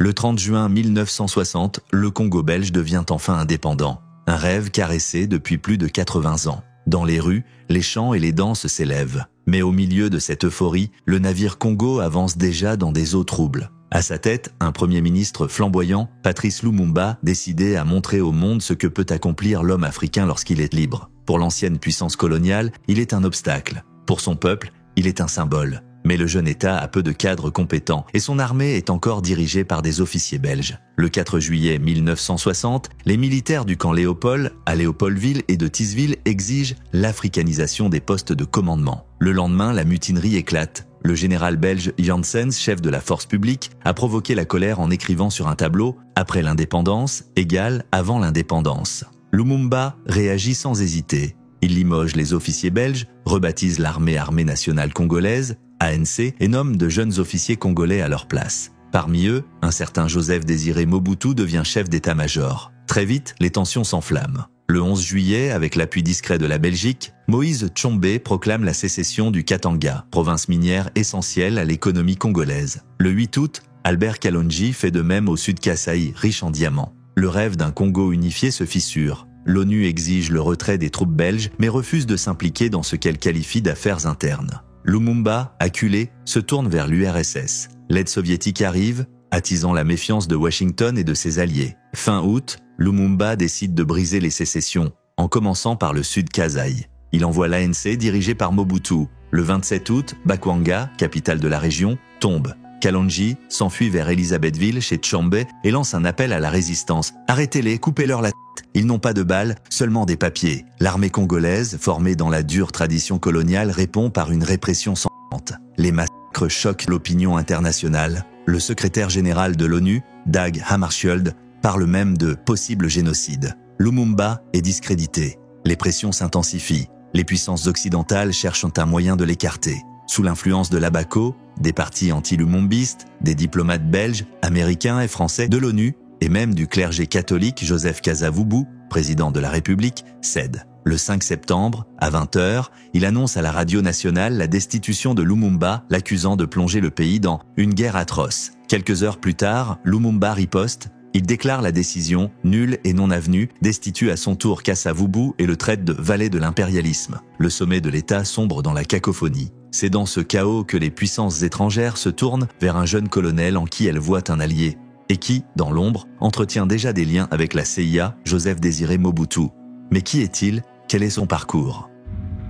Le 30 juin 1960, le Congo belge devient enfin indépendant. Un rêve caressé depuis plus de 80 ans. Dans les rues, les chants et les danses s'élèvent. Mais au milieu de cette euphorie, le navire Congo avance déjà dans des eaux troubles. À sa tête, un premier ministre flamboyant, Patrice Lumumba, décidé à montrer au monde ce que peut accomplir l'homme africain lorsqu'il est libre. Pour l'ancienne puissance coloniale, il est un obstacle. Pour son peuple, il est un symbole. Mais le jeune État a peu de cadres compétents et son armée est encore dirigée par des officiers belges. Le 4 juillet 1960, les militaires du camp Léopold, à Léopoldville et de Thysville exigent l'africanisation des postes de commandement. Le lendemain, la mutinerie éclate. Le général belge Janssens, chef de la force publique, a provoqué la colère en écrivant sur un tableau « Après l'indépendance égale avant l'indépendance ». Lumumba réagit sans hésiter. Il limoge les officiers belges, rebaptise l'armée nationale congolaise, ANC, et nomme de jeunes officiers congolais à leur place. Parmi eux, un certain Joseph Désiré Mobutu devient chef d'état-major. Très vite, les tensions s'enflamment. Le 11 juillet, avec l'appui discret de la Belgique, Moïse Tshombe proclame la sécession du Katanga, province minière essentielle à l'économie congolaise. Le 8 août, Albert Kalonji fait de même au Sud Kasaï, riche en diamants. Le rêve d'un Congo unifié se fissure. L'ONU exige le retrait des troupes belges, mais refuse de s'impliquer dans ce qu'elle qualifie d'affaires internes. Lumumba, acculé, se tourne vers l'URSS. L'aide soviétique arrive, attisant la méfiance de Washington et de ses alliés. Fin août, Lumumba décide de briser les sécessions, en commençant par le Sud Kasaï. Il envoie l'ANC dirigé par Mobutu. Le 27 août, Bakwanga, capitale de la région, tombe. Kalonji s'enfuit vers Elisabethville chez Tshombe et lance un appel à la résistance. « Arrêtez-les, coupez-leur la tête. Ils n'ont pas de balles, seulement des papiers. » L'armée congolaise, formée dans la dure tradition coloniale, répond par une répression sanglante. Les massacres choquent l'opinion internationale. Le secrétaire général de l'ONU, Dag Hammarskjöld, parle même de possible génocide. Lumumba est discrédité. Les pressions s'intensifient. Les puissances occidentales cherchent un moyen de l'écarter. Sous l'influence de l'Abaco, des partis anti-lumumbistes, des diplomates belges, américains et français de l'ONU, et même du clergé catholique Joseph Kasavubu, président de la République, cède. Le 5 septembre, à 20h, il annonce à la radio nationale la destitution de Lumumba, l'accusant de plonger le pays dans une guerre atroce. Quelques heures plus tard, Lumumba riposte. Il déclare la décision nulle et non avenue, destitue à son tour Kasavubu et le traite de valet de l'impérialisme. Le sommet de l'État sombre dans la cacophonie. C'est dans ce chaos que les puissances étrangères se tournent vers un jeune colonel en qui elles voient un allié, et qui, dans l'ombre, entretient déjà des liens avec la CIA, Joseph Désiré Mobutu. Mais qui est-il? Quel est son parcours?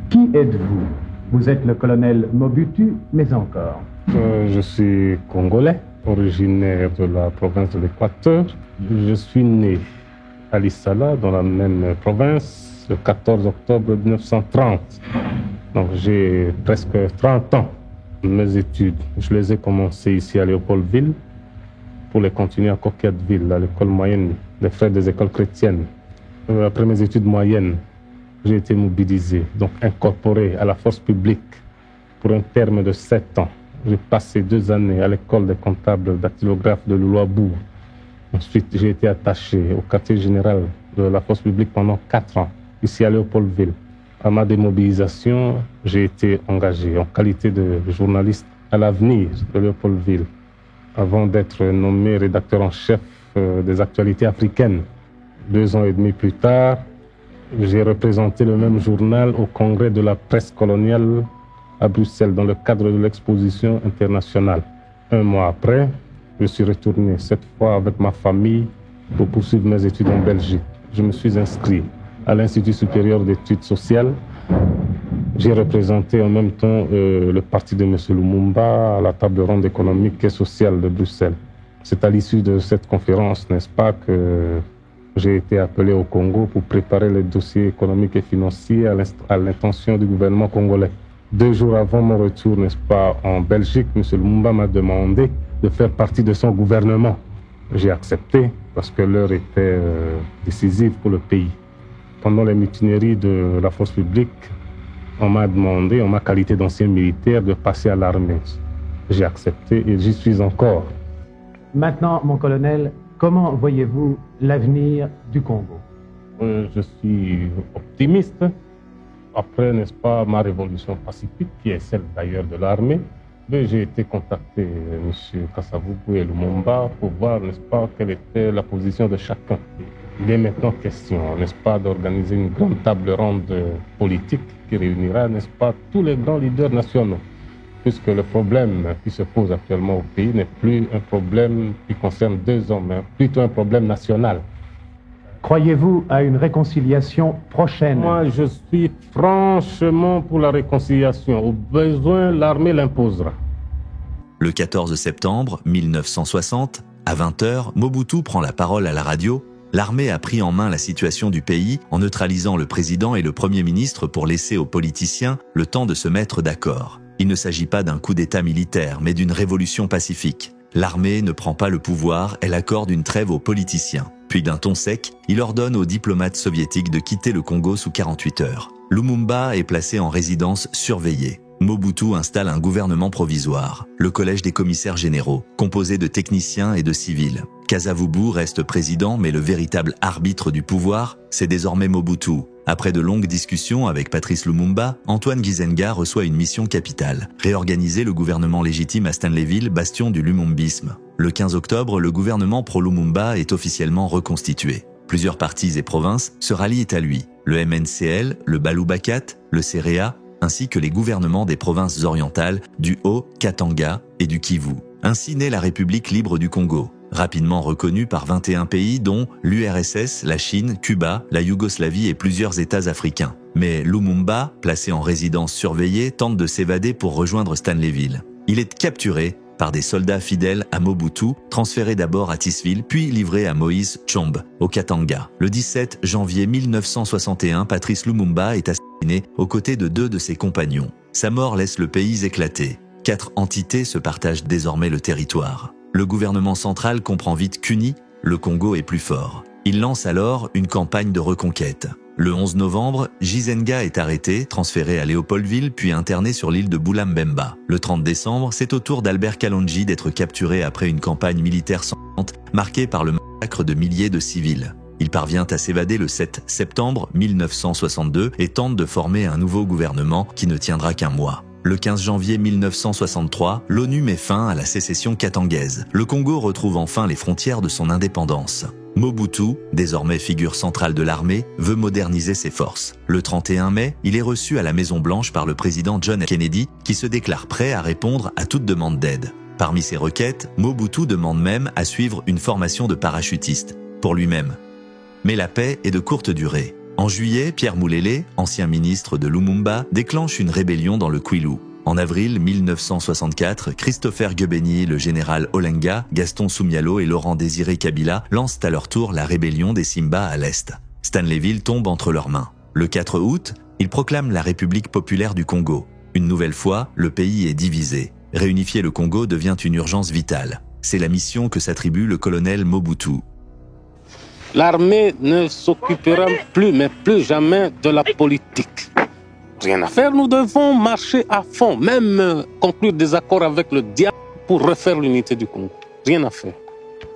Qui êtes-vous? Vous êtes le colonel Mobutu, mais encore. Je suis congolais, originaire de la province de l'Équateur. Je suis né à Lissala, dans la même province, le 14 octobre 1930. Donc j'ai presque 30 ans. Mes études, je les ai commencées ici à Léopoldville pour les continuer à Coquetteville, à l'école moyenne des frères des écoles chrétiennes. Après mes études moyennes, j'ai été mobilisé, donc incorporé à la force publique pour un terme de 7 ans. J'ai passé 2 années à l'école des comptables dactylographes de Louabourg. Ensuite, j'ai été attaché au quartier général de la force publique pendant 4 ans, ici à Léopoldville. À ma démobilisation, j'ai été engagé en qualité de journaliste à l'Avenir de Léopoldville, avant d'être nommé rédacteur en chef des actualités africaines. 2 ans et demi plus tard, j'ai représenté le même journal au congrès de la presse coloniale à Bruxelles, dans le cadre de l'exposition internationale. 1 mois après, je suis retourné, cette fois avec ma famille, pour poursuivre mes études en Belgique. Je me suis inscrit à l'Institut supérieur d'études sociales. J'ai représenté en même temps le parti de M. Lumumba à la table ronde économique et sociale de Bruxelles. C'est à l'issue de cette conférence, n'est-ce pas, que j'ai été appelé au Congo pour préparer les dossiers économiques et financiers à l'intention du gouvernement congolais. 2 jours avant mon retour, n'est-ce pas, en Belgique, M. Lumumba m'a demandé de faire partie de son gouvernement. J'ai accepté parce que l'heure était décisive pour le pays. Pendant les mutineries de la force publique, on m'a demandé, en ma qualité d'ancien militaire, de passer à l'armée. J'ai accepté et j'y suis encore. Maintenant, mon colonel, comment voyez-vous l'avenir du Congo? Je suis optimiste. Après, n'est-ce pas, ma révolution pacifique, qui est celle d'ailleurs de l'armée, Mais j'ai été contacté, M. Kasavubu et Lumumba, pour voir, n'est-ce pas, quelle était la position de chacun. Il est maintenant question, n'est-ce pas, d'organiser une grande table ronde politique qui réunira, n'est-ce pas, tous les grands leaders nationaux. Puisque le problème qui se pose actuellement au pays n'est plus un problème qui concerne deux hommes, mais plutôt un problème national. Croyez-vous à une réconciliation prochaine? Moi, je suis franchement pour la réconciliation. Au besoin, l'armée l'imposera. Le 14 septembre 1960, à 20h, Mobutu prend la parole à la radio. L'armée a pris en main la situation du pays en neutralisant le président et le premier ministre pour laisser aux politiciens le temps de se mettre d'accord. Il ne s'agit pas d'un coup d'État militaire, mais d'une révolution pacifique. L'armée ne prend pas le pouvoir, elle accorde une trêve aux politiciens. Puis d'un ton sec, il ordonne aux diplomates soviétiques de quitter le Congo sous 48 heures. Lumumba est placé en résidence surveillée. Mobutu installe un gouvernement provisoire, le collège des commissaires généraux, composé de techniciens et de civils. Kasavubu reste président, mais le véritable arbitre du pouvoir, c'est désormais Mobutu. Après de longues discussions avec Patrice Lumumba, Antoine Gizenga reçoit une mission capitale, réorganiser le gouvernement légitime à Stanleyville, bastion du lumumbisme. Le 15 octobre, le gouvernement pro-Lumumba est officiellement reconstitué. Plusieurs partis et provinces se rallient à lui. Le MNCL, le Balubakat, le CEREA, ainsi que les gouvernements des provinces orientales du Haut-Katanga et du Kivu. Ainsi naît la République libre du Congo, rapidement reconnue par 21 pays dont l'URSS, la Chine, Cuba, la Yougoslavie et plusieurs États africains. Mais Lumumba, placé en résidence surveillée, tente de s'évader pour rejoindre Stanleyville. Il est capturé par des soldats fidèles à Mobutu, transféré d'abord à Tisville, puis livré à Moïse Tshombe, au Katanga. Le 17 janvier 1961, Patrice Lumumba est assassiné aux côtés de 2 de ses compagnons. Sa mort laisse le pays éclater. 4 entités se partagent désormais le territoire. Le gouvernement central comprend vite qu'uni, le Congo est plus fort. Il lance alors une campagne de reconquête. Le 11 novembre, Gizenga est arrêté, transféré à Léopoldville, puis interné sur l'île de Boulambemba. Le 30 décembre, c'est au tour d'Albert Kalonji d'être capturé après une campagne militaire sanglante marquée par le massacre de milliers de civils. Il parvient à s'évader le 7 septembre 1962 et tente de former un nouveau gouvernement qui ne tiendra qu'un mois. Le 15 janvier 1963, l'ONU met fin à la sécession katangaise. Le Congo retrouve enfin les frontières de son indépendance. Mobutu, désormais figure centrale de l'armée, veut moderniser ses forces. Le 31 mai, il est reçu à la Maison-Blanche par le président John F. Kennedy, qui se déclare prêt à répondre à toute demande d'aide. Parmi ses requêtes, Mobutu demande même à suivre une formation de parachutiste, pour lui-même. Mais la paix est de courte durée. En juillet, Pierre Moulélé, ancien ministre de Lumumba, déclenche une rébellion dans le Kwilu. En avril 1964, Christopher Guebeni, le général Olenga, Gaston Soumialo et Laurent Désiré Kabila lancent à leur tour la rébellion des Simba à l'est. Stanleyville tombe entre leurs mains. Le 4 août, ils proclament la République populaire du Congo. Une nouvelle fois, le pays est divisé. Réunifier le Congo devient une urgence vitale. C'est la mission que s'attribue le colonel Mobutu. L'armée ne s'occupera plus, mais plus jamais de la politique. Rien à faire, nous devons marcher à fond, même conclure des accords avec le diable pour refaire l'unité du Congo. Rien à faire.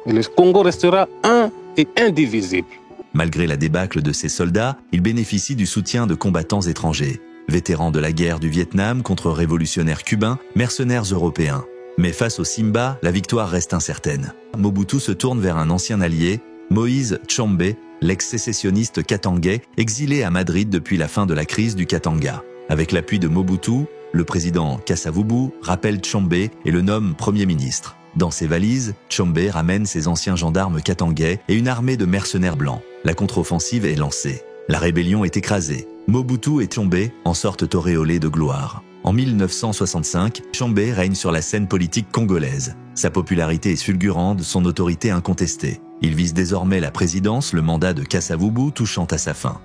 Et le Congo restera un et indivisible. Malgré la débâcle de ses soldats, il bénéficie du soutien de combattants étrangers. Vétérans de la guerre du Vietnam contre révolutionnaires cubains, mercenaires européens. Mais face aux Simba, la victoire reste incertaine. Mobutu se tourne vers un ancien allié, Moïse Tshombe, l'ex-sécessionniste katangais, exilé à Madrid depuis la fin de la crise du Katanga. Avec l'appui de Mobutu, le président Kasavubu rappelle Tshombe et le nomme Premier ministre. Dans ses valises, Tshombe ramène ses anciens gendarmes katangais et une armée de mercenaires blancs. La contre-offensive est lancée. La rébellion est écrasée. Mobutu et Tshombe en sortent auréolés de gloire. En 1965, Tshombe règne sur la scène politique congolaise. Sa popularité est fulgurante, son autorité incontestée. Il vise désormais la présidence, le mandat de Kasavubu touchant à sa fin.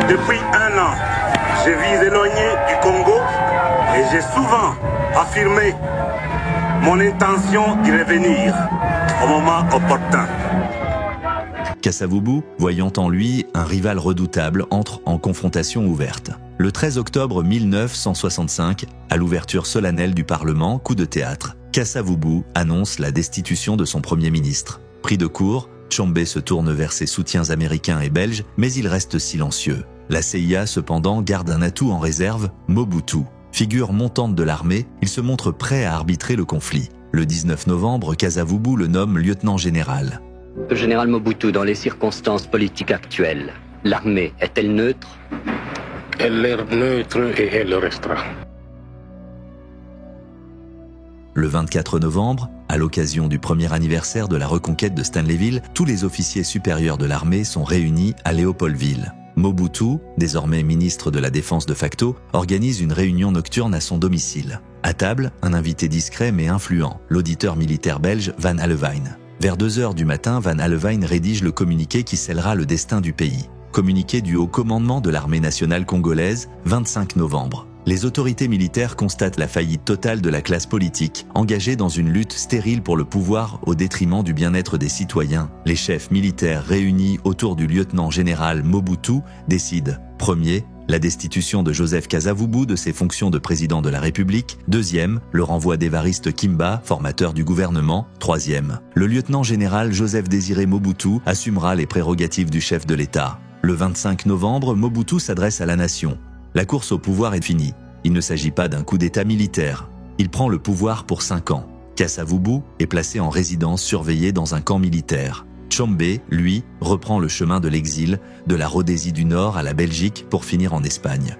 Depuis 1 an, je vis éloigné du Congo et j'ai souvent affirmé mon intention d'y revenir au moment opportun. Kasavubu, voyant en lui un rival redoutable, entre en confrontation ouverte. Le 13 octobre 1965, à l'ouverture solennelle du Parlement, coup de théâtre, Kasavubu annonce la destitution de son Premier ministre. Pris de court, Tshombe se tourne vers ses soutiens américains et belges, mais il reste silencieux. La CIA, cependant, garde un atout en réserve, Mobutu. Figure montante de l'armée, il se montre prêt à arbitrer le conflit. Le 19 novembre, Kasavubu le nomme lieutenant-général. Général Mobutu, dans les circonstances politiques actuelles, l'armée est-elle neutre? Elle est neutre et elle le restera. Le 24 novembre, à l'occasion du premier anniversaire de la reconquête de Stanleyville, tous les officiers supérieurs de l'armée sont réunis à Léopoldville. Mobutu, désormais ministre de la Défense de facto, organise une réunion nocturne à son domicile. À table, un invité discret mais influent, l'auditeur militaire belge Van Hallewijn. Vers 2h du matin, Van Hallewijn rédige le communiqué qui scellera le destin du pays. Communiqué du haut commandement de l'armée nationale congolaise, 25 novembre. Les autorités militaires constatent la faillite totale de la classe politique, engagée dans une lutte stérile pour le pouvoir au détriment du bien-être des citoyens. Les chefs militaires réunis autour du lieutenant-général Mobutu décident, premier, la destitution de Joseph Kasavubu de ses fonctions de président de la République. Deuxième, le renvoi d'Évariste Kimba, formateur du gouvernement. Troisième, le lieutenant-général Joseph Désiré Mobutu assumera les prérogatives du chef de l'État. Le 25 novembre, Mobutu s'adresse à la nation. La course au pouvoir est finie. Il ne s'agit pas d'un coup d'État militaire. Il prend le pouvoir pour 5 ans. Kasavubu est placé en résidence surveillée dans un camp militaire. Tshombe, lui, reprend le chemin de l'exil, de la Rhodésie du Nord à la Belgique pour finir en Espagne.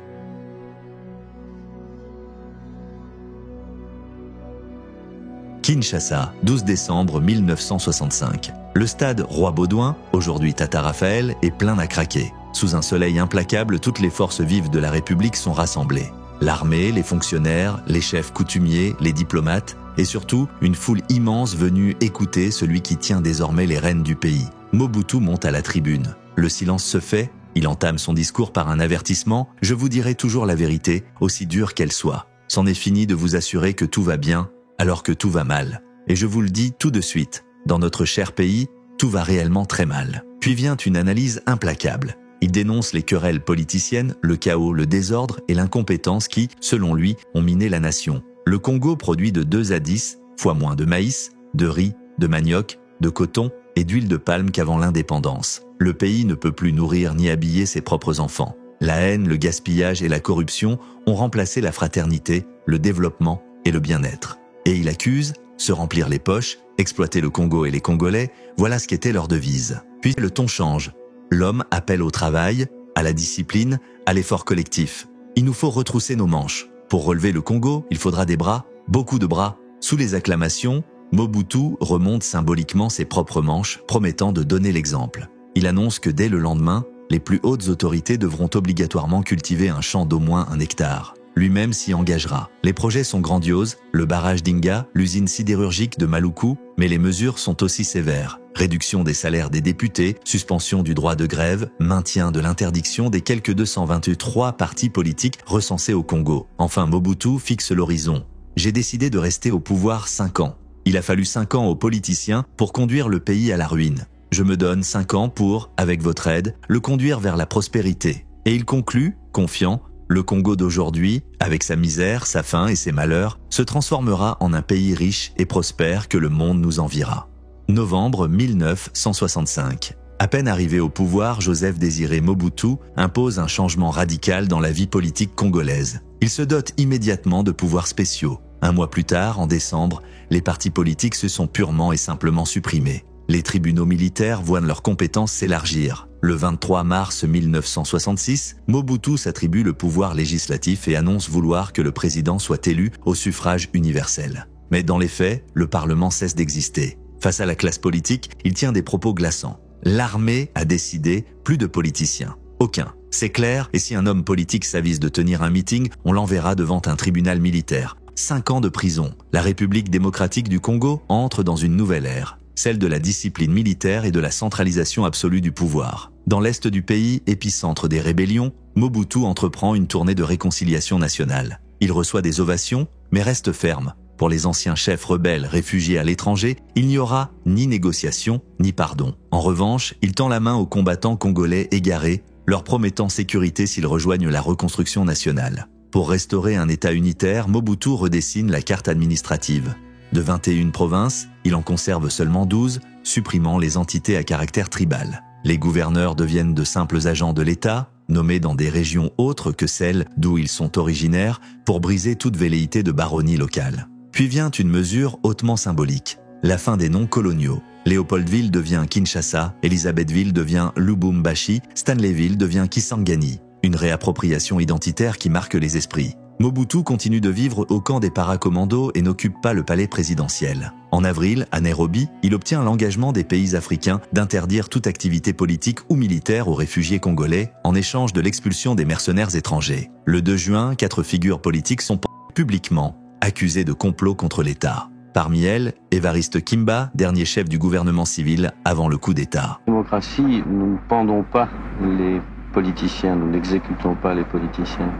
Kinshasa, 12 décembre 1965. Le stade Roi-Baudouin, aujourd'hui Tata Raphaël, est plein à craquer. Sous un soleil implacable, toutes les forces vives de la République sont rassemblées. L'armée, les fonctionnaires, les chefs coutumiers, les diplomates, et surtout une foule immense venue écouter celui qui tient désormais les rênes du pays. Mobutu monte à la tribune. Le silence se fait, il entame son discours par un avertissement « Je vous dirai toujours la vérité, aussi dure qu'elle soit. C'en est fini de vous assurer que tout va bien, alors que tout va mal. Et je vous le dis tout de suite, dans notre cher pays, tout va réellement très mal. » Puis vient une analyse implacable. Il dénonce les querelles politiciennes, le chaos, le désordre et l'incompétence qui, selon lui, ont miné la nation. Le Congo produit de 2 à 10 fois moins de maïs, de riz, de manioc, de coton et d'huile de palme qu'avant l'indépendance. Le pays ne peut plus nourrir ni habiller ses propres enfants. La haine, le gaspillage et la corruption ont remplacé la fraternité, le développement et le bien-être. Et il accuse, se remplir les poches, exploiter le Congo et les Congolais, voilà ce qu'était leur devise. Puis le ton change. L'homme appelle au travail, à la discipline, à l'effort collectif. Il nous faut retrousser nos manches. Pour relever le Congo, il faudra des bras, beaucoup de bras. Sous les acclamations, Mobutu remonte symboliquement ses propres manches, promettant de donner l'exemple. Il annonce que dès le lendemain, les plus hautes autorités devront obligatoirement cultiver un champ d'au moins 1 hectare. Lui-même s'y engagera. Les projets sont grandioses, le barrage d'Inga, l'usine sidérurgique de Maluku, mais les mesures sont aussi sévères. Réduction des salaires des députés, suspension du droit de grève, maintien de l'interdiction des quelques 223 partis politiques recensés au Congo. Enfin, Mobutu fixe l'horizon. J'ai décidé de rester au pouvoir 5 ans. Il a fallu 5 ans aux politiciens pour conduire le pays à la ruine. Je me donne 5 ans pour, avec votre aide, le conduire vers la prospérité. Et il conclut, confiant, le Congo d'aujourd'hui, avec sa misère, sa faim et ses malheurs, se transformera en un pays riche et prospère que le monde nous enviera. Novembre 1965. À peine arrivé au pouvoir, Joseph Désiré Mobutu impose un changement radical dans la vie politique congolaise. Il se dote immédiatement de pouvoirs spéciaux. 1 mois plus tard, en décembre, les partis politiques se sont purement et simplement supprimés. Les tribunaux militaires voient leurs compétences s'élargir. Le 23 mars 1966, Mobutu s'attribue le pouvoir législatif et annonce vouloir que le président soit élu au suffrage universel. Mais dans les faits, le Parlement cesse d'exister. Face à la classe politique, il tient des propos glaçants. L'armée a décidé, plus de politiciens. Aucun. C'est clair, et si un homme politique s'avise de tenir un meeting, on l'enverra devant un tribunal militaire. 5 ans de prison. La République démocratique du Congo entre dans une nouvelle ère, celle de la discipline militaire et de la centralisation absolue du pouvoir. Dans l'est du pays, épicentre des rébellions, Mobutu entreprend une tournée de réconciliation nationale. Il reçoit des ovations, mais reste ferme. Pour les anciens chefs rebelles réfugiés à l'étranger, il n'y aura ni négociation, ni pardon. En revanche, il tend la main aux combattants congolais égarés, leur promettant sécurité s'ils rejoignent la reconstruction nationale. Pour restaurer un État unitaire, Mobutu redessine la carte administrative. De 21 provinces, il en conserve seulement 12, supprimant les entités à caractère tribal. Les gouverneurs deviennent de simples agents de l'État, nommés dans des régions autres que celles d'où ils sont originaires pour briser toute velléité de baronnie locale. Puis vient une mesure hautement symbolique, la fin des noms coloniaux. Léopoldville devient Kinshasa, Elisabethville devient Lubumbashi, Stanleyville devient Kisangani. Une réappropriation identitaire qui marque les esprits. Mobutu continue de vivre au camp des paracommandos et n'occupe pas le palais présidentiel. En avril, à Nairobi, il obtient l'engagement des pays africains d'interdire toute activité politique ou militaire aux réfugiés congolais en échange de l'expulsion des mercenaires étrangers. Le 2 juin, 4 figures politiques sont publiquement accusées de complot contre l'État. Parmi elles, Évariste Kimba, dernier chef du gouvernement civil avant le coup d'État. Démocratie, nous ne pendons pas les politiciens, nous n'exécutons pas les politiciens.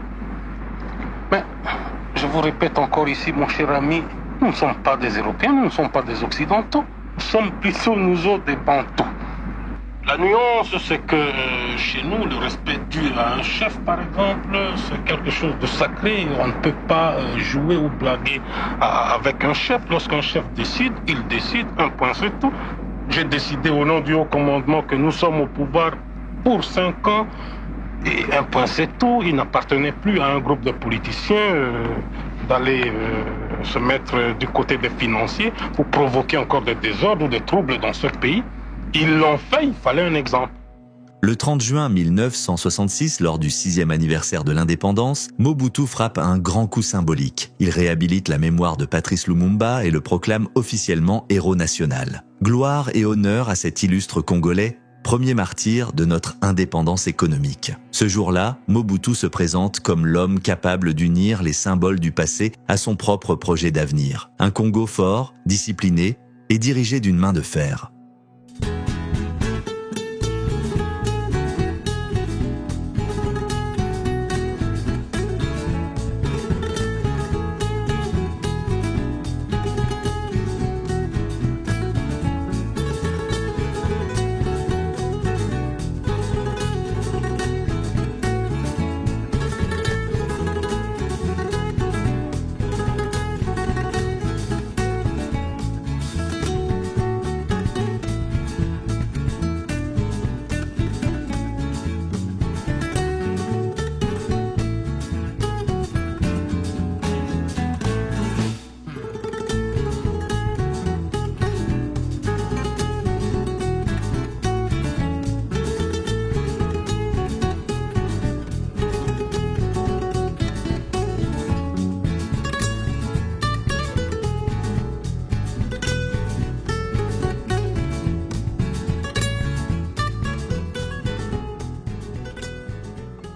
Mais, je vous répète encore ici, mon cher ami, nous ne sommes pas des Européens, nous ne sommes pas des Occidentaux, nous sommes plutôt nous autres des Bantous. La nuance, c'est que chez nous, le respect dû à un chef, par exemple, c'est quelque chose de sacré. On ne peut pas jouer ou blaguer avec un chef. Lorsqu'un chef décide, il décide, un point c'est tout. J'ai décidé au nom du haut commandement que nous sommes au pouvoir pour 5 ans. Et un point c'est tout, il n'appartenait plus à un groupe de politiciens d'aller se mettre du côté des financiers pour provoquer encore des désordres ou des troubles dans ce pays. Ils l'ont fait, il fallait un exemple. Le 30 juin 1966, lors du 6e anniversaire de l'indépendance, Mobutu frappe un grand coup symbolique. Il réhabilite la mémoire de Patrice Lumumba et le proclame officiellement héros national. Gloire et honneur à cet illustre Congolais, premier martyr de notre indépendance économique. Ce jour-là, Mobutu se présente comme l'homme capable d'unir les symboles du passé à son propre projet d'avenir. Un Congo fort, discipliné et dirigé d'une main de fer.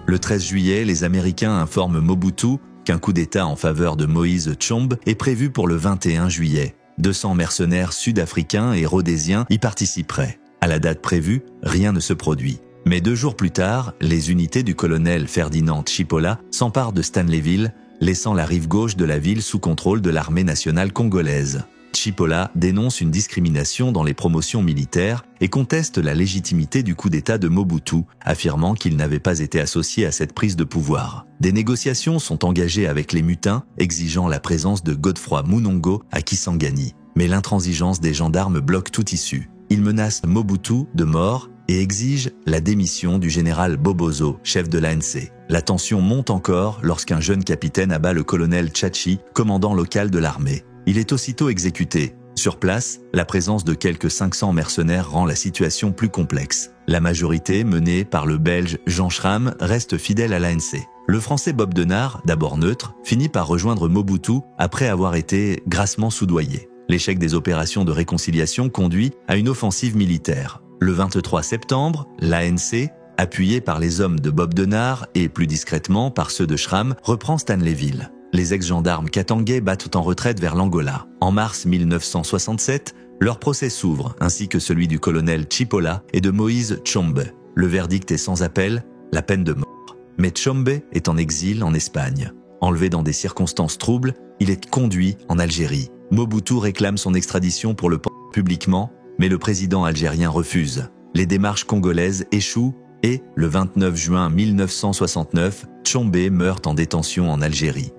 Le 13 juillet, les Américains informent Mobutu qu'un coup d'État en faveur de Moïse Tshombe est prévu pour le 21 juillet. 200 mercenaires sud-africains et rhodésiens y participeraient. À la date prévue, rien ne se produit. Mais 2 jours plus tard, les unités du colonel Ferdinand Chipola s'emparent de Stanleyville, laissant la rive gauche de la ville sous contrôle de l'armée nationale congolaise. Chipola dénonce une discrimination dans les promotions militaires et conteste la légitimité du coup d'État de Mobutu, affirmant qu'il n'avait pas été associé à cette prise de pouvoir. Des négociations sont engagées avec les mutins, exigeant la présence de Godefroy Munongo à Kisangani. Mais l'intransigeance des gendarmes bloque toute issue. Ils menacent Mobutu de mort et exigent la démission du général Bobozo, chef de l'ANC. La tension monte encore lorsqu'un jeune capitaine abat le colonel Tchachi, commandant local de l'armée. Il est aussitôt exécuté. Sur place, la présence de quelques 500 mercenaires rend la situation plus complexe. La majorité, menée par le Belge Jean Schramm, reste fidèle à l'ANC. Le Français Bob Denard, d'abord neutre, finit par rejoindre Mobutu après avoir été grassement soudoyé. L'échec des opérations de réconciliation conduit à une offensive militaire. Le 23 septembre, l'ANC, appuyée par les hommes de Bob Denard et plus discrètement par ceux de Schramm, reprend Stanleyville. Les ex-gendarmes katangais battent en retraite vers l'Angola. En mars 1967, leur procès s'ouvre, ainsi que celui du colonel Chipola et de Moïse Tshombe. Le verdict est sans appel, la peine de mort. Mais Tshombe est en exil en Espagne. Enlevé dans des circonstances troubles, il est conduit en Algérie. Mobutu réclame son extradition pour le publiquement, mais le président algérien refuse. Les démarches congolaises échouent et, le 29 juin 1969, Tshombe meurt en détention en Algérie.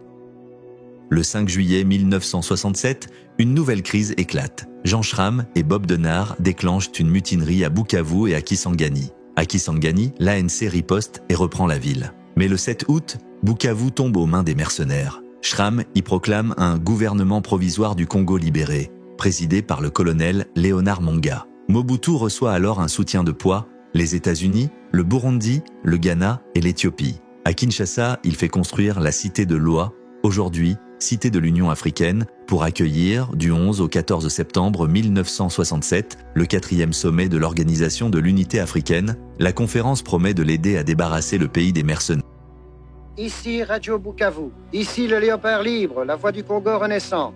Le 5 juillet 1967, une nouvelle crise éclate. Jean Schramm et Bob Denard déclenchent une mutinerie à Bukavu et à Kisangani. À Kisangani, l'ANC riposte et reprend la ville. Mais le 7 août, Bukavu tombe aux mains des mercenaires. Schramm y proclame un gouvernement provisoire du Congo libéré, présidé par le colonel Léonard Monga. Mobutu reçoit alors un soutien de poids, les États-Unis, le Burundi, le Ghana et l'Éthiopie. À Kinshasa, il fait construire la Cité de l'Oie, aujourd'hui Cité de l'Union africaine, pour accueillir, du 11 au 14 septembre 1967, le 4e sommet de l'Organisation de l'Unité africaine. La conférence promet de l'aider à débarrasser le pays des mercenaires. Ici Radio Bukavu, ici le Léopard libre, la voix du Congo renaissant.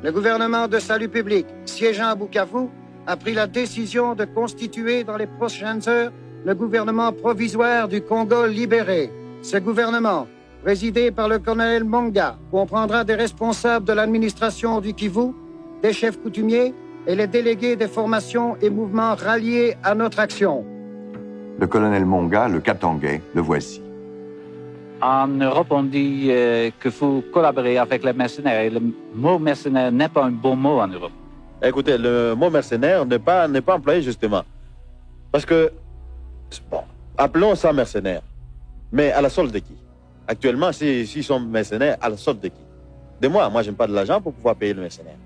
Le gouvernement de salut public, siégeant à Bukavu, a pris la décision de constituer dans les prochaines heures le gouvernement provisoire du Congo libéré. Ce gouvernement, présidé par le colonel Monga, comprendra des responsables de l'administration du Kivu, des chefs coutumiers et les délégués des formations et mouvements ralliés à notre action. Le colonel Monga, le Katangais, le voici. En Europe, on dit que vous collaborez avec les mercenaires. Et le mot mercenaire n'est pas un bon mot en Europe. Écoutez, le mot mercenaire n'est pas employé justement. Parce que, bon, appelons ça mercenaire. Mais à la solde de qui? Actuellement, s'ils sont mercenaires, à la solde de qui? De moi. Moi, je n'ai pas de l'argent pour pouvoir payer le mercenaire.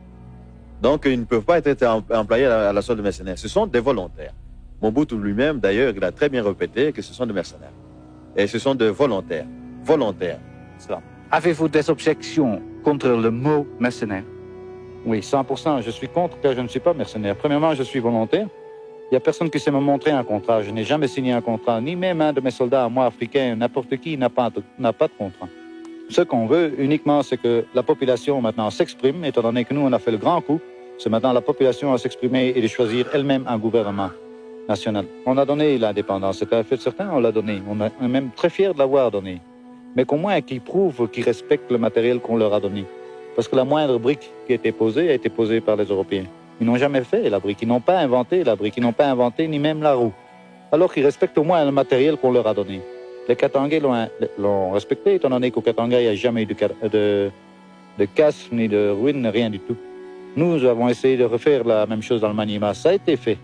Donc, ils ne peuvent pas être employés à la solde de mercenaires. Ce sont des volontaires. Mobutu lui-même, d'ailleurs, il a très bien répété que ce sont des mercenaires. Et ce sont des volontaires. Volontaires. Cela. Avez-vous des objections contre le mot mercenaire? Oui, 100%. Je suis contre car je ne suis pas mercenaire. Premièrement, je suis volontaire. Il n'y a personne qui sait me montrer un contrat. Je n'ai jamais signé un contrat, ni même un de mes soldats, moi, africains, n'importe qui n'a pas de contrat. Ce qu'on veut uniquement, c'est que la population maintenant s'exprime, étant donné que nous, on a fait le grand coup. C'est maintenant la population à s'exprimer et de choisir elle-même un gouvernement national. On a donné l'indépendance. C'est un fait certain, on l'a donné. On est même très fiers de l'avoir donné. Mais qu'au moins qu'ils prouvent qu'ils respectent le matériel qu'on leur a donné. Parce que la moindre brique qui a été posée par les Européens. Ils n'ont jamais fait la brique, ils n'ont pas inventé la brique, ils n'ont pas inventé ni même la roue. Alors qu'ils respectent au moins le matériel qu'on leur a donné. Les Katangais l'ont respecté, étant donné qu'au Katanga, il n'y a jamais eu de casse, ni de ruine, rien du tout. Nous avons essayé de refaire la même chose dans le Maniema, ça a été fait.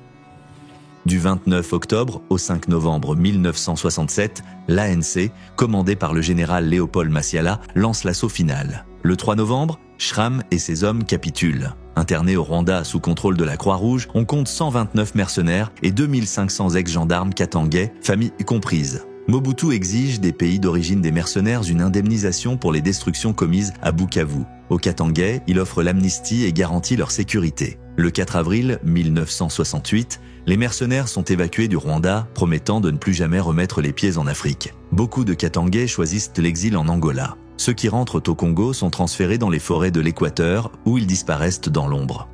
Du 29 octobre au 5 novembre 1967, l'ANC, commandée par le général Léopold Massiala, lance l'assaut final. Le 3 novembre, Schramm et ses hommes capitulent. Internés au Rwanda sous contrôle de la Croix-Rouge, on compte 129 mercenaires et 2500 ex-gendarmes katangais, familles comprises. Mobutu exige des pays d'origine des mercenaires une indemnisation pour les destructions commises à Bukavu. Aux Katangais, il offre l'amnistie et garantit leur sécurité. Le 4 avril 1968, les mercenaires sont évacués du Rwanda, promettant de ne plus jamais remettre les pieds en Afrique. Beaucoup de Katangais choisissent l'exil en Angola. Ceux qui rentrent au Congo sont transférés dans les forêts de l'Équateur, où ils disparaissent dans l'ombre.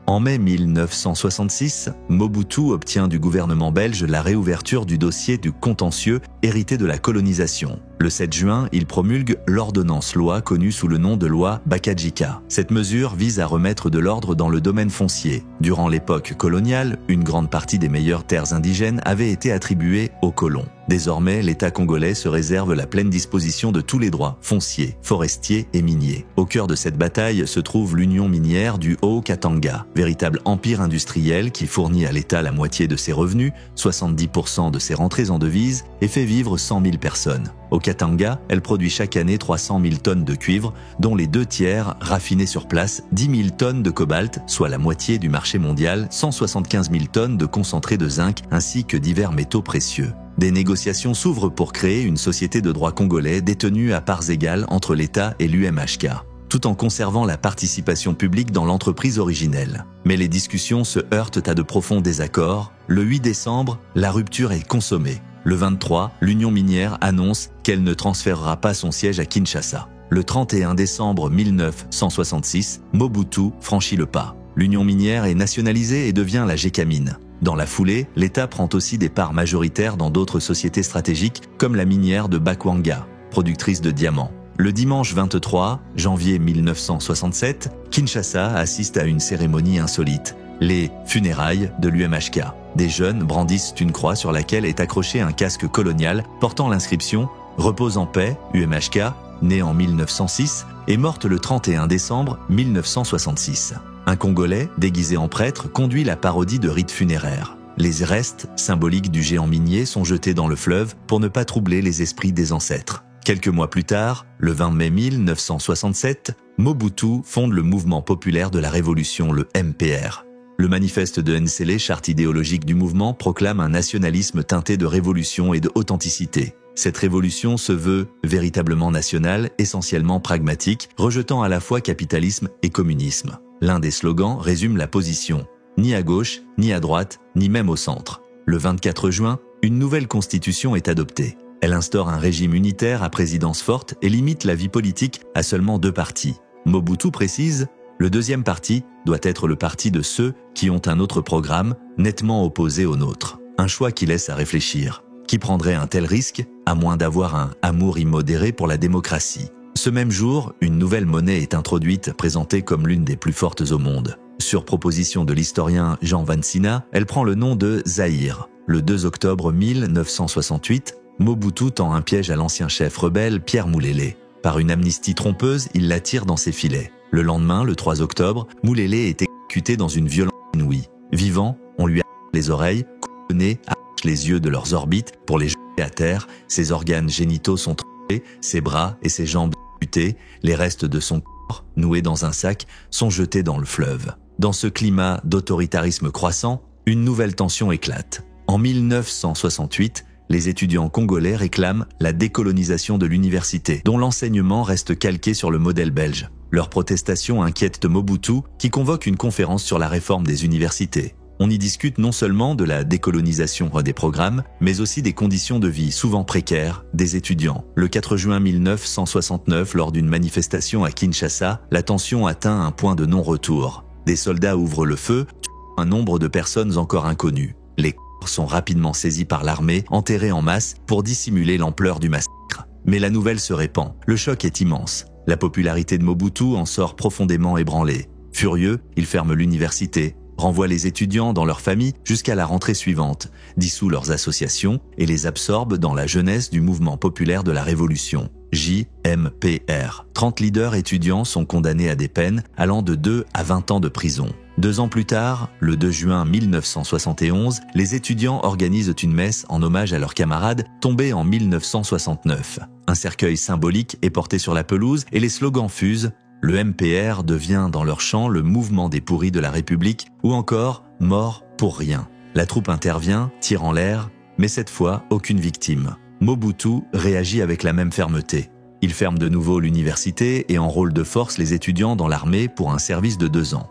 En mai 1966, Mobutu obtient du gouvernement belge la réouverture du dossier du contentieux hérité de la colonisation. Le 7 juin, il promulgue l'ordonnance-loi connue sous le nom de loi Bakadjika. Cette mesure vise à remettre de l'ordre dans le domaine foncier. Durant l'époque coloniale, une grande partie des meilleures terres indigènes avait été attribuée aux colons. Désormais, l'État congolais se réserve la pleine disposition de tous les droits fonciers, forestiers et miniers. Au cœur de cette bataille se trouve l'Union minière du Haut-Katanga, véritable empire industriel qui fournit à l'État la moitié de ses revenus, 70% de ses rentrées en devises et fait vivre 100 000 personnes. Au Katanga, elle produit chaque année 300 000 tonnes de cuivre, dont les 2 tiers raffinés sur place, 10 000 tonnes de cobalt, soit la moitié du marché mondial, 175 000 tonnes de concentré de zinc, ainsi que divers métaux précieux. Des négociations s'ouvrent pour créer une société de droit congolais détenue à parts égales entre l'État et l'UMHK, tout en conservant la participation publique dans l'entreprise originelle. Mais les discussions se heurtent à de profonds désaccords. Le 8 décembre, la rupture est consommée. Le 23, l'Union minière annonce qu'elle ne transférera pas son siège à Kinshasa. Le 31 décembre 1966, Mobutu franchit le pas. L'Union minière est nationalisée et devient la Gécamine. Dans la foulée, l'État prend aussi des parts majoritaires dans d'autres sociétés stratégiques comme la minière de Bakwanga, productrice de diamants. Le dimanche 23 janvier 1967, Kinshasa assiste à une cérémonie insolite, les funérailles de l'UMHK. Des jeunes brandissent une croix sur laquelle est accroché un casque colonial portant l'inscription « Repose en paix, UMHK », née en 1906 et morte le 31 décembre 1966. Un Congolais, déguisé en prêtre, conduit la parodie de rites funéraires. les restes, symboliques du géant minier, sont jetés dans le fleuve pour ne pas troubler les esprits des ancêtres. Quelques mois plus tard, le 20 mai 1967, Mobutu fonde le mouvement populaire de la révolution, le MPR. Le manifeste de Nsele, charte idéologique du mouvement, proclame un nationalisme teinté de révolution et de authenticité. Cette révolution se veut véritablement nationale, essentiellement pragmatique, rejetant à la fois capitalisme et communisme. L'un des slogans résume la position, ni à gauche, ni à droite, ni même au centre. Le 24 juin, une nouvelle constitution est adoptée. Elle instaure un régime unitaire à présidence forte et limite la vie politique à seulement 2 partis. Mobutu précise, le deuxième parti doit être le parti de ceux qui ont un autre programme nettement opposé au nôtre. Un choix qui laisse à réfléchir. Qui prendrait un tel risque, à moins d'avoir un amour immodéré pour la démocratie? Ce même jour, une nouvelle monnaie est introduite, présentée comme l'une des plus fortes au monde. Sur proposition de l'historien Jean Vansina, elle prend le nom de Zaïre. Le 2 octobre 1968, Mobutu tend un piège à l'ancien chef rebelle Pierre Moulélé. Par une amnistie trompeuse, il l'attire dans ses filets. Le lendemain, le 3 octobre, Moulélé est exécuté dans une violence inouïe. Vivant, on lui arrache les oreilles, coupe le nez, arrache les yeux de leurs orbites pour les jeter à terre, ses organes génitaux sont tranchés, ses bras et ses jambes butés, les restes de son corps, noués dans un sac, sont jetés dans le fleuve. Dans ce climat d'autoritarisme croissant, une nouvelle tension éclate. En 1968, les étudiants congolais réclament la décolonisation de l'université, dont l'enseignement reste calqué sur le modèle belge. Leur protestation inquiète Mobutu, qui convoque une conférence sur la réforme des universités. On y discute non seulement de la décolonisation des programmes, mais aussi des conditions de vie souvent précaires des étudiants. Le 4 juin 1969, lors d'une manifestation à Kinshasa, la tension atteint un point de non-retour. Des soldats ouvrent le feu, tuant un nombre de personnes encore inconnues. Les corps sont rapidement saisis par l'armée, enterrés en masse pour dissimuler l'ampleur du massacre. Mais la nouvelle se répand. Le choc est immense. La popularité de Mobutu en sort profondément ébranlée. Furieux, il ferme l'université, renvoie les étudiants dans leurs familles jusqu'à la rentrée suivante, dissout leurs associations et les absorbe dans la jeunesse du mouvement populaire de la Révolution, JMPR. 30 leaders étudiants sont condamnés à des peines allant de 2 à 20 ans de prison. 2 ans plus tard, le 2 juin 1971, les étudiants organisent une messe en hommage à leurs camarades tombés en 1969. Un cercueil symbolique est porté sur la pelouse et les slogans fusent. Le MPR devient dans leur chant le mouvement des pourris de la République ou encore mort pour rien. La troupe intervient, tire en l'air, mais cette fois aucune victime. Mobutu réagit avec la même fermeté. Il ferme de nouveau l'université et enrôle de force les étudiants dans l'armée pour un service de 2 ans.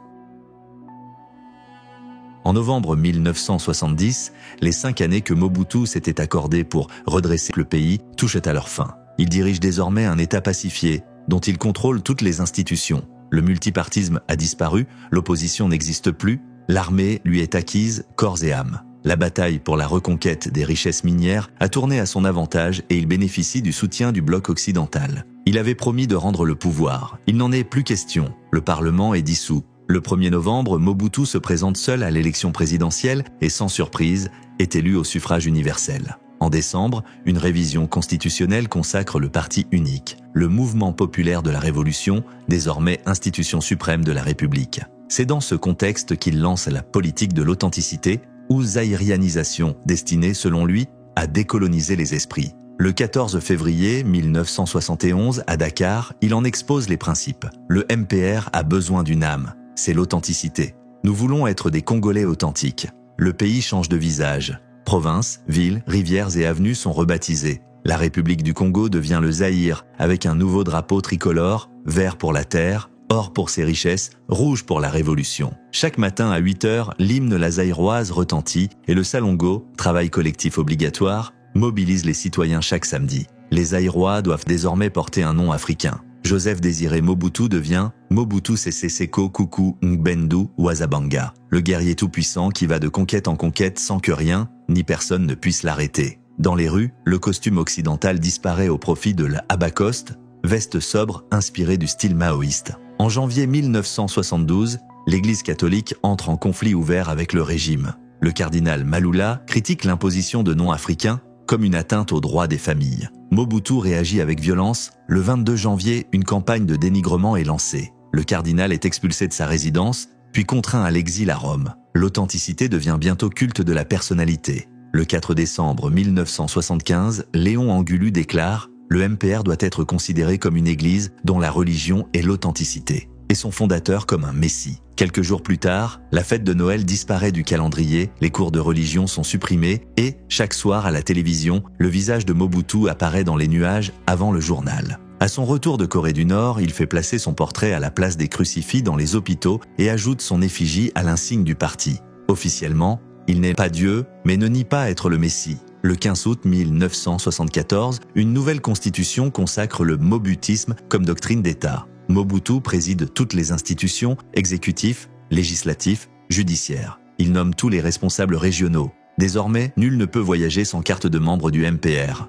En novembre 1970, les 5 années que Mobutu s'était accordées pour redresser le pays touchent à leur fin. Il dirige désormais un État pacifié, dont il contrôle toutes les institutions. Le multipartisme a disparu, l'opposition n'existe plus, l'armée lui est acquise corps et âme. La bataille pour la reconquête des richesses minières a tourné à son avantage et il bénéficie du soutien du bloc occidental. Il avait promis de rendre le pouvoir. Il n'en est plus question. Le Parlement est dissous. Le 1er novembre, Mobutu se présente seul à l'élection présidentielle et sans surprise, est élu au suffrage universel. En décembre, une révision constitutionnelle consacre le parti unique, le mouvement populaire de la Révolution, désormais institution suprême de la République. C'est dans ce contexte qu'il lance la politique de l'authenticité ou zaïrianisation, destinée, selon lui, à décoloniser les esprits. Le 14 février 1971, à Dakar, il en expose les principes. Le MPR a besoin d'une âme, c'est l'authenticité. Nous voulons être des Congolais authentiques. Le pays change de visage. Provinces, villes, rivières et avenues sont rebaptisées. La République du Congo devient le Zaïre, avec un nouveau drapeau tricolore, vert pour la terre, or pour ses richesses, rouge pour la révolution. Chaque matin à 8h, l'hymne la zaïroise retentit et le Salongo, travail collectif obligatoire, mobilise les citoyens chaque samedi. Les Zaïrois doivent désormais porter un nom africain. Joseph Désiré Mobutu devient Mobutu Sese Seko Kuku Ngbendu Wazabanga, le guerrier tout-puissant qui va de conquête en conquête sans que rien, ni personne ne puisse l'arrêter. Dans les rues, le costume occidental disparaît au profit de l'Abacoste, veste sobre inspirée du style maoïste. En janvier 1972, l'Église catholique entre en conflit ouvert avec le régime. Le cardinal Malula critique l'imposition de noms africains comme une atteinte aux droits des familles. Mobutu réagit avec violence. Le 22 janvier, une campagne de dénigrement est lancée. Le cardinal est expulsé de sa résidence, puis contraint à l'exil à Rome. l'authenticité devient bientôt culte de la personnalité. Le 4 décembre 1975, Léon Angulu déclare « Le MPR doit être considéré comme une église dont la religion est l'authenticité » et son fondateur comme un messie. Quelques jours plus tard, la fête de Noël disparaît du calendrier, les cours de religion sont supprimés et, chaque soir à la télévision, le visage de Mobutu apparaît dans les nuages avant le journal. À son retour de Corée du Nord, il fait placer son portrait à la place des crucifix dans les hôpitaux et ajoute son effigie à l'insigne du parti. Officiellement, il n'est pas Dieu, mais ne nie pas être le Messie. Le 15 août 1974, une nouvelle constitution consacre le mobutisme comme doctrine d'État. Mobutu préside toutes les institutions, exécutifs, législatifs, judiciaires. Il nomme tous les responsables régionaux. Désormais, nul ne peut voyager sans carte de membre du MPR.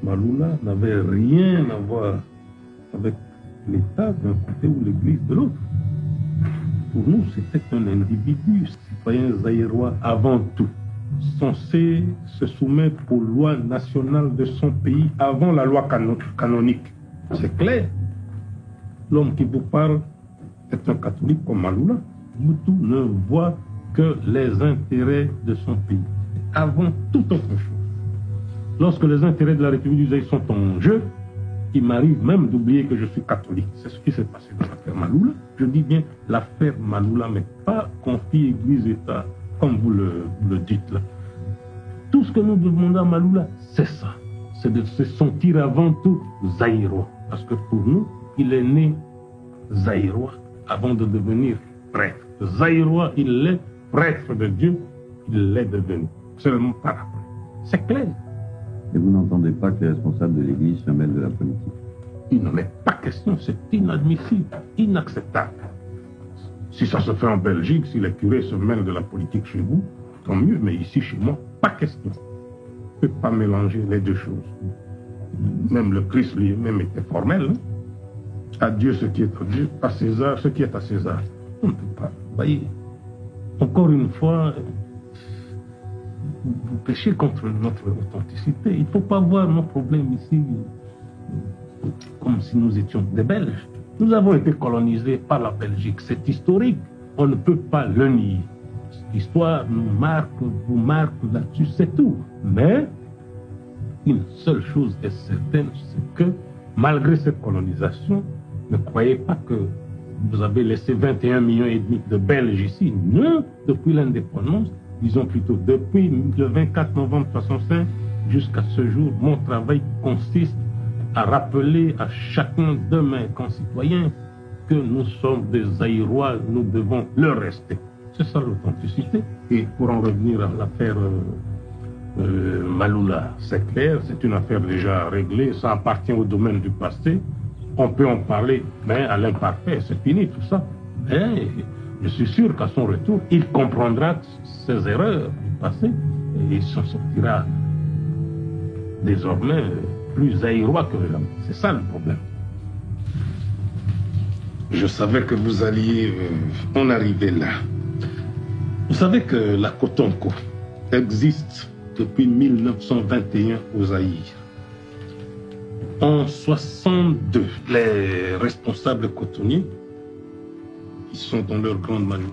Maloula n'avait rien à voir avec l'État d'un côté ou l'Église de l'autre. Pour nous, c'était un individu, citoyen zaïrois avant tout, censé se soumettre aux lois nationales de son pays avant la loi canonique. C'est clair. L'homme qui vous parle est un catholique comme Maloula. Mobutu ne voit que les intérêts de son pays, avant toute autre chose. Lorsque les intérêts de la République du Zaïre sont en jeu, il m'arrive même d'oublier que je suis catholique. C'est ce qui s'est passé dans l'affaire Maloula. Je dis bien l'affaire Maloula, mais pas conflit Église-État, comme vous le dites là. Tout ce que nous demandons à Maloula, c'est ça. C'est de se sentir avant tout zaïrois. Parce que pour nous, il est né zaïrois avant de devenir prêtre. Zaïrois, il est prêtre de Dieu, il l'est devenu. Seulement par après. C'est clair. Et vous n'entendez pas que les responsables de l'Église se mêlent de la politique? Il n'en est pas question, c'est inadmissible, inacceptable. Si ça se fait en Belgique, si les curés se mêlent de la politique chez vous, tant mieux, mais ici, chez moi, pas question. On ne peut pas mélanger les deux choses. Même le Christ lui-même était formel. Hein? À Dieu ce qui est à Dieu, à César ce qui est à César. On ne peut pas. Voyez, encore une fois, vous péchez contre notre authenticité. Il ne faut pas voir nos problèmes ici comme si nous étions des Belges. Nous avons été colonisés par la Belgique. C'est historique. On ne peut pas le nier. L'histoire nous marque, vous marque là-dessus, c'est tout. Mais une seule chose est certaine, c'est que malgré cette colonisation, ne croyez pas que vous avez laissé 21,5 millions de Belges ici. Non, depuis l'indépendance, disons plutôt depuis le 24 novembre 1965 jusqu'à ce jour, mon travail consiste à rappeler à chacun de mes concitoyens que nous sommes des Zaïrois, nous devons le rester. C'est ça l'authenticité. Et pour en revenir à l'affaire Maloula, c'est clair, c'est une affaire déjà réglée, ça appartient au domaine du passé. On peut en parler, mais à l'imparfait, c'est fini tout ça. Mais je suis sûr qu'à son retour, il comprendra ses erreurs du passé et il s'en sortira désormais plus zaïrois que l'homme. C'est ça le problème. Je savais que vous alliez en arriver là. Vous savez que la Kotonko existe depuis 1921 au Zaïre. En 1962, les responsables cotonniers, qui sont dans leur grande majorité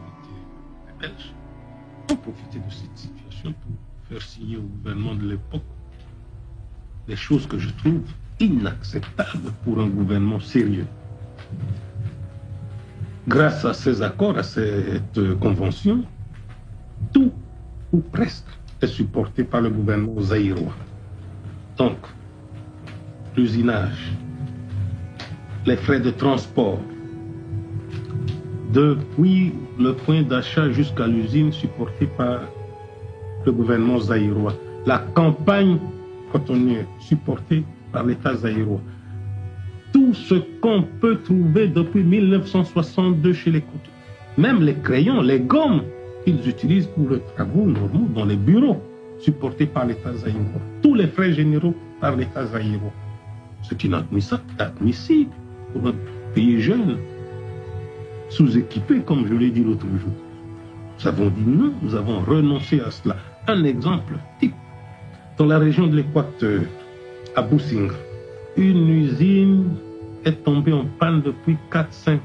les Belges, ont profité de cette situation pour faire signer au gouvernement de l'époque des choses que je trouve inacceptables pour un gouvernement sérieux. Grâce à ces accords, à cette convention, tout ou presque est supporté par le gouvernement zaïrois. Donc, l'usinage, les frais de transport, depuis le point d'achat jusqu'à l'usine supportée par le gouvernement zaïrois, la campagne cotonnière supportée par l'État zaïrois. Tout ce qu'on peut trouver depuis 1962 chez les cotonniers, même les crayons, les gommes qu'ils utilisent pour le travaux normaux dans les bureaux, supportés par l'État zaïrois. Tous les frais généraux par l'État zaïrois. Ce qui n'est admissible pour un pays jeune, sous-équipé, comme je l'ai dit l'autre jour. Nous avons dit non, nous avons renoncé à cela. Un exemple type. Dans la région de l'Équateur, à Boussinga, une usine est tombée en panne depuis 4-5 ans.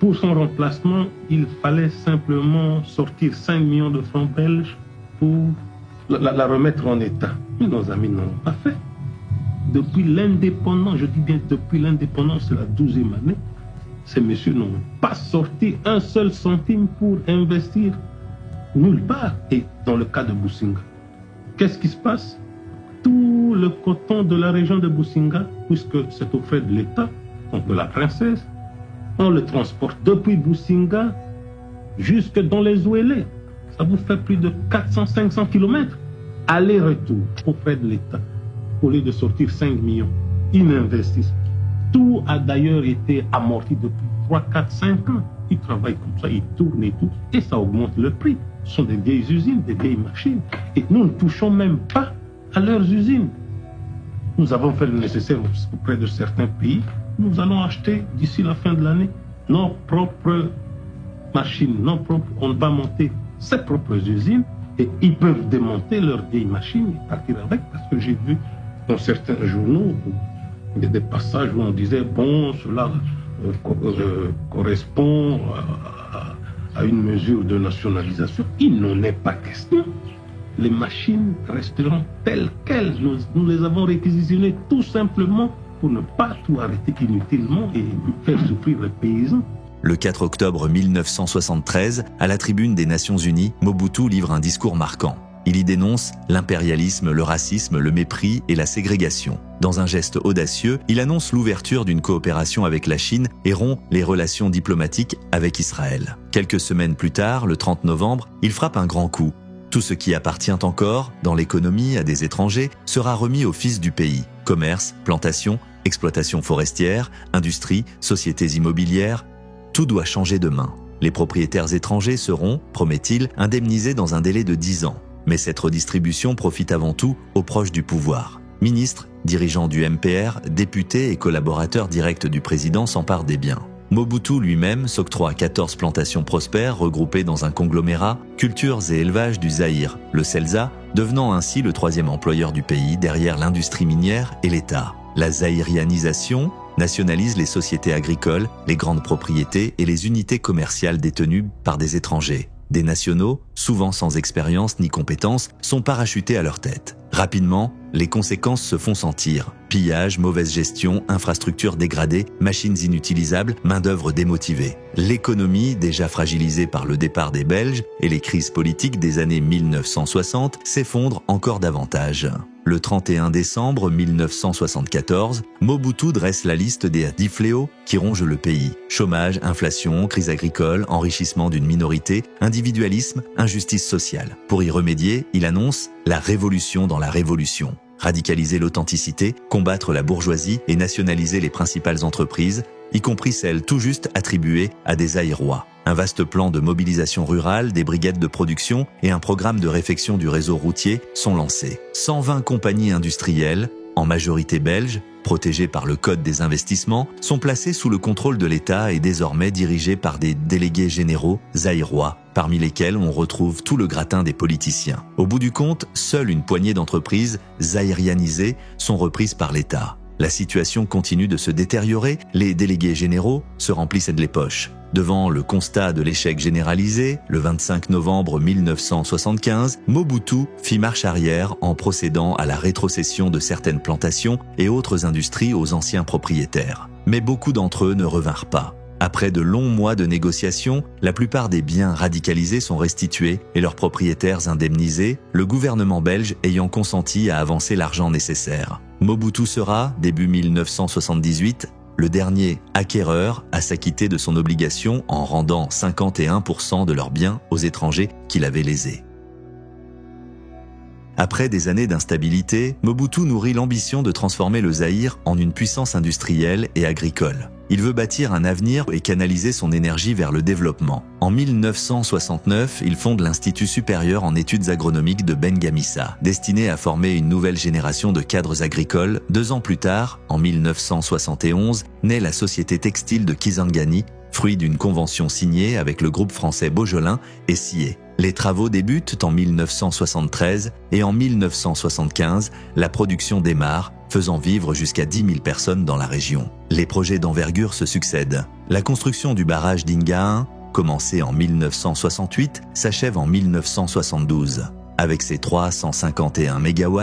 Pour son remplacement, il fallait simplement sortir 5 millions de francs belges pour la remettre en état. Mais nos amis n'ont pas fait. Depuis l'indépendance, je dis bien depuis l'indépendance, c'est la 12e année, ces messieurs n'ont pas sorti un seul centime pour investir nulle part. Et dans le cas de Bousinga, qu'est-ce qui se passe? Tout le coton de la région de Bousinga, puisque c'est au frais de l'État, donc de la princesse, on le transporte depuis Bousinga jusque dans les Ouélés. Ça vous fait plus de 400-500 km. Aller-retour au frais de l'État. Au lieu de sortir 5 millions, ils n'investissent. Tout a d'ailleurs été amorti depuis 3, 4, 5 ans. Ils travaillent comme ça, ils tournent et tout, et ça augmente le prix. Ce sont des vieilles usines, des vieilles machines. Et nous ne touchons même pas à leurs usines. Nous avons fait le nécessaire auprès de certains pays. Nous allons acheter d'ici la fin de l'année nos propres machines, on va monter ses propres usines et ils peuvent démonter leurs vieilles machines et partir avec, parce que j'ai vu dans certains journaux il y a des passages où on disait bon, cela correspond à une mesure de nationalisation. Il n'en est pas question. Les machines resteront telles quelles. Nous les avons réquisitionnées tout simplement pour ne pas tout arrêter inutilement et faire souffrir les paysans. Le 4 octobre 1973, à la tribune des Nations Unies, Mobutu livre un discours marquant. Il y dénonce l'impérialisme, le racisme, le mépris et la ségrégation. Dans un geste audacieux, il annonce l'ouverture d'une coopération avec la Chine et rompt les relations diplomatiques avec Israël. Quelques semaines plus tard, le 30 novembre, il frappe un grand coup. Tout ce qui appartient encore, dans l'économie, à des étrangers, sera remis aux fils du pays. Commerce, plantation, exploitation forestière, industrie, sociétés immobilières, tout doit changer de main. Les propriétaires étrangers seront, promet-il, indemnisés dans un délai de 10 ans. Mais cette redistribution profite avant tout aux proches du pouvoir. Ministres, dirigeants du MPR, députés et collaborateurs directs du président s'emparent des biens. Mobutu lui-même s'octroie 14 plantations prospères regroupées dans un conglomérat, cultures et élevages du Zaïre, le Celsa, devenant ainsi le 3e employeur du pays derrière l'industrie minière et l'État. La zaïrianisation nationalise les sociétés agricoles, les grandes propriétés et les unités commerciales détenues par des étrangers. Des nationaux, souvent sans expérience ni compétences, sont parachutés à leur tête. Rapidement, les conséquences se font sentir. Pillage, mauvaise gestion, infrastructures dégradées, machines inutilisables, main-d'œuvre démotivée. L'économie, déjà fragilisée par le départ des Belges et les crises politiques des années 1960, s'effondre encore davantage. Le 31 décembre 1974, Mobutu dresse la liste des 10 fléaux qui rongent le pays. Chômage, inflation, crise agricole, enrichissement d'une minorité, individualisme, injustice sociale. Pour y remédier, il annonce la révolution dans la révolution. Radicaliser l'authenticité, combattre la bourgeoisie et nationaliser les principales entreprises, y compris celles tout juste attribuées à des Zaïrois. Un vaste plan de mobilisation rurale, des brigades de production et un programme de réfection du réseau routier sont lancés. 120 compagnies industrielles, en majorité belges, protégées par le Code des investissements, sont placées sous le contrôle de l'État et désormais dirigées par des délégués généraux zaïrois, parmi lesquels on retrouve tout le gratin des politiciens. Au bout du compte, seule une poignée d'entreprises zaïrianisées sont reprises par l'État. La situation continue de se détériorer, les délégués généraux se remplissent les poches. Devant le constat de l'échec généralisé, le 25 novembre 1975, Mobutu fit marche arrière en procédant à la rétrocession de certaines plantations et autres industries aux anciens propriétaires. Mais beaucoup d'entre eux ne revinrent pas. Après de longs mois de négociations, la plupart des biens radicalisés sont restitués et leurs propriétaires indemnisés, le gouvernement belge ayant consenti à avancer l'argent nécessaire. Mobutu sera, début 1978, le dernier acquéreur à s'acquitter de son obligation en rendant 51% de leurs biens aux étrangers qu'il avait lésés. Après des années d'instabilité, Mobutu nourrit l'ambition de transformer le Zaïre en une puissance industrielle et agricole. Il veut bâtir un avenir et canaliser son énergie vers le développement. En 1969, il fonde l'Institut supérieur en études agronomiques de Bengamissa, destiné à former une nouvelle génération de cadres agricoles. 2 ans plus tard, en 1971, naît la société textile de Kisangani, fruit d'une convention signée avec le groupe français Beaujolin et Scié. Les travaux débutent en 1973 et en 1975, la production démarre, faisant vivre jusqu'à 10 000 personnes dans la région. Les projets d'envergure se succèdent. La construction du barrage d'Inga 1, commencé en 1968, s'achève en 1972. Avec ses 351 MW,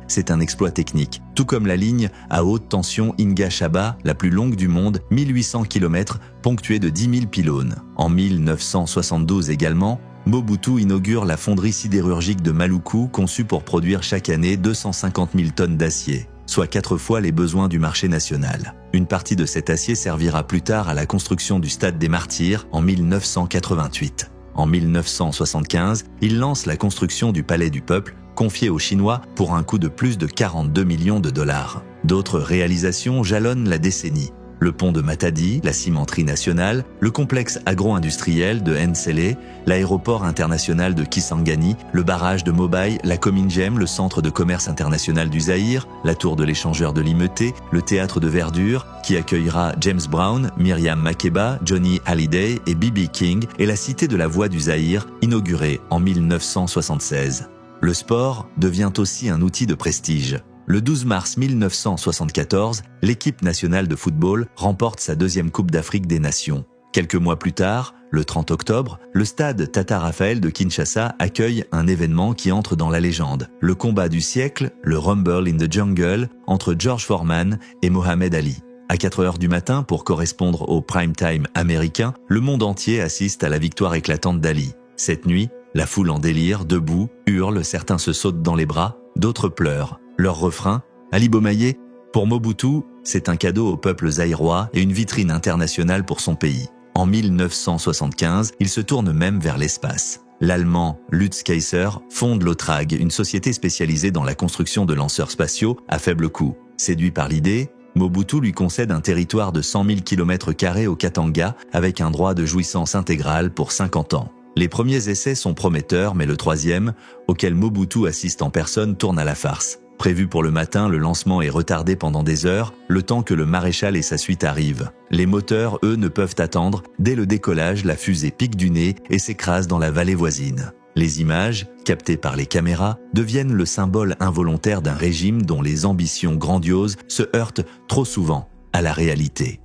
c'est un exploit technique, tout comme la ligne à haute tension Inga-Chaba, la plus longue du monde, 1800 km, ponctuée de 10 000 pylônes. En 1972 également, Mobutu inaugure la fonderie sidérurgique de Maluku, conçue pour produire chaque année 250 000 tonnes d'acier, soit 4 fois les besoins du marché national. Une partie de cet acier servira plus tard à la construction du Stade des Martyrs en 1988. En 1975, il lance la construction du Palais du Peuple, confié aux Chinois pour un coût de plus de 42 millions de dollars. D'autres réalisations jalonnent la décennie. Le pont de Matadi, la cimenterie nationale, le complexe agro-industriel de Nsele, l'aéroport international de Kisangani, le barrage de Mobaye, la Comingem, le centre de commerce international du Zaïre, la tour de l'échangeur de Limeuté, le théâtre de verdure, qui accueillera James Brown, Myriam Makeba, Johnny Hallyday et B.B. King, et la cité de la voix du Zaïre, inaugurée en 1976. Le sport devient aussi un outil de prestige. Le 12 mars 1974, l'équipe nationale de football remporte sa deuxième Coupe d'Afrique des Nations. Quelques mois plus tard, le 30 octobre, le stade Tata Raphaël de Kinshasa accueille un événement qui entre dans la légende. Le combat du siècle, le Rumble in the Jungle, entre George Foreman et Mohamed Ali. À 4 heures du matin, pour correspondre au prime time américain, le monde entier assiste à la victoire éclatante d'Ali. Cette nuit, la foule en délire, debout, hurle, certains se sautent dans les bras, d'autres pleurent. Leur refrain, Ali Bomaye, pour Mobutu, c'est un cadeau au peuple zaïrois et une vitrine internationale pour son pays. En 1975, il se tourne même vers l'espace. L'Allemand Lutz Kaiser fonde l'Otrag, une société spécialisée dans la construction de lanceurs spatiaux à faible coût. Séduit par l'idée, Mobutu lui concède un territoire de 100 000 km² au Katanga avec un droit de jouissance intégral pour 50 ans. Les premiers essais sont prometteurs, mais le troisième, auquel Mobutu assiste en personne, tourne à la farce. Prévu pour le matin, le lancement est retardé pendant des heures, le temps que le maréchal et sa suite arrivent. Les moteurs, eux, ne peuvent attendre. Dès le décollage, la fusée pique du nez et s'écrase dans la vallée voisine. Les images, captées par les caméras, deviennent le symbole involontaire d'un régime dont les ambitions grandioses se heurtent trop souvent à la réalité.